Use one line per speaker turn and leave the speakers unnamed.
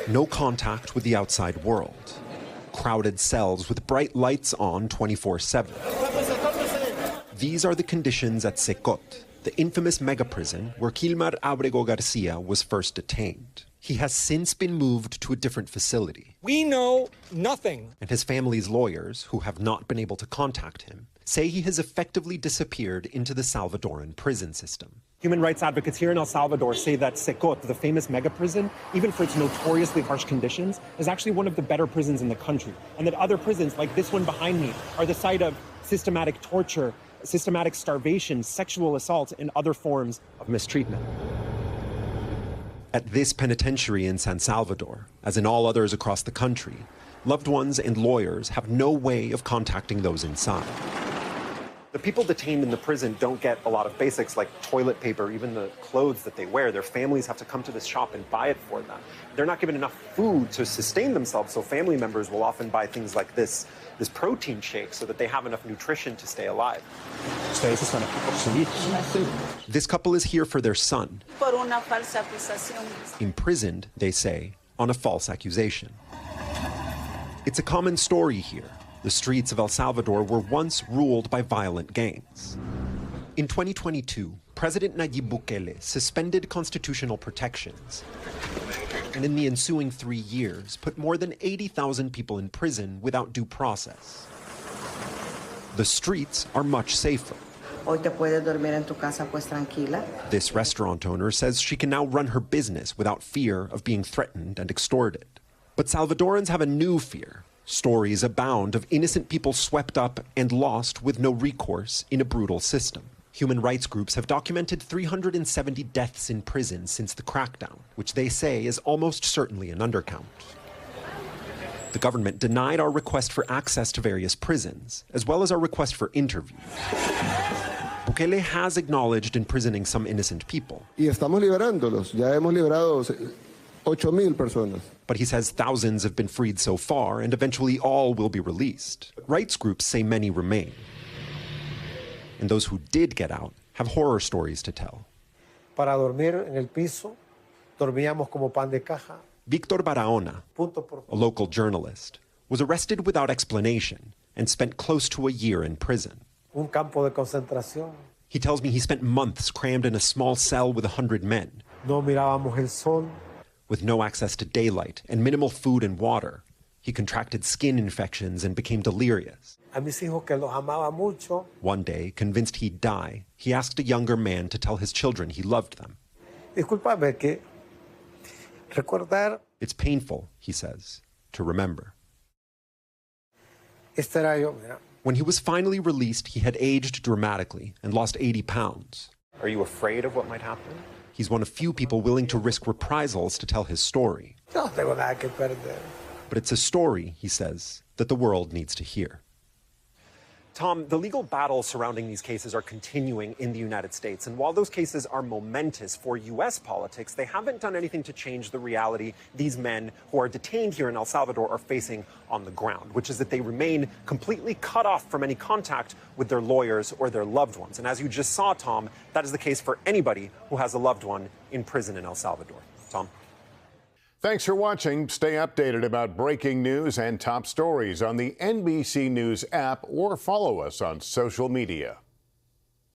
No contact with the outside world. Crowded cells with bright lights on 24/7. These are the conditions at Secot, the infamous mega prison where Kilmar Abrego Garcia was first detained. He has since been moved to a different facility.
We know nothing.
And his family's lawyers, who have not been able to contact him, say he has effectively disappeared into the Salvadoran prison system.
Human rights advocates here in El Salvador say that Secot, the famous mega prison, even for its notoriously harsh conditions, is actually one of the better prisons in the country. And that other prisons, like this one behind me, are the site of systematic torture, systematic starvation, sexual assault, and other forms of mistreatment.
At this penitentiary in San Salvador, as in all others across the country, loved ones and lawyers have no way of contacting those inside.
The people detained in the prison don't get a lot of basics like toilet paper, even the clothes that they wear. Their families have to come to this shop and buy it for them. They're not given enough food to sustain themselves, so family members will often buy things like this protein shake so that they have enough nutrition to stay alive.
This couple is here for their son, imprisoned, they say, on a false accusation. It's a common story here. The streets of El Salvador were once ruled by violent gangs. In 2022, President Nayib Bukele suspended constitutional protections, and in the ensuing 3 years, put more than 80,000 people in prison without due process. The streets are much safer. This restaurant owner says she can now run her business without fear of being threatened and extorted. But Salvadorans have a new fear. Stories abound of innocent people swept up and lost with no recourse in a brutal system. Human rights groups have documented 370 deaths in prison since the crackdown, which they say is almost certainly an undercount. The government denied our request for access to various prisons, as well as our request for interviews. Bukele has acknowledged imprisoning some innocent people.
Y estamos liberándolos. Ya hemos liberado 8,000 personas.
But he says thousands have been freed so far, and eventually all will be released. But rights groups say many remain. And those who did get out have horror stories to tell.
Para dormir en el piso, dormíamos como pan de caja.
Victor Barahona, a local journalist, was arrested without explanation and spent close to a year in prison.
Un campo de concentración.
He tells me he spent months crammed in a small cell with 100 men.
No mirábamos el sol.
With no access to daylight and minimal food and water, he contracted skin infections and became delirious.
A mis hijos que los amaba mucho.
One day, convinced he'd die, he asked a younger man to tell his children he loved them.
Discúlpame que recordar.
It's painful, he says, to remember.
Este era yo, mira.
When he was finally released, he had aged dramatically and lost 80 pounds.
Are you afraid of what might happen?
He's one of few people willing to risk reprisals to tell his story.
No tengo nada que perder.
But it's a story, he says, that the world needs to hear.
Tom, the legal battles surrounding these cases are continuing in the United States. And while those cases are momentous for U.S. politics, they haven't done anything to change the reality these men who are detained here in El Salvador are facing on the ground, which is that they remain completely cut off from any contact with their lawyers or their loved ones. And as you just saw, Tom, that is the case for anybody who has a loved one in prison in El Salvador. Tom?
Thanks for watching. Stay updated about breaking news and top stories on the NBC News app or follow us on social media.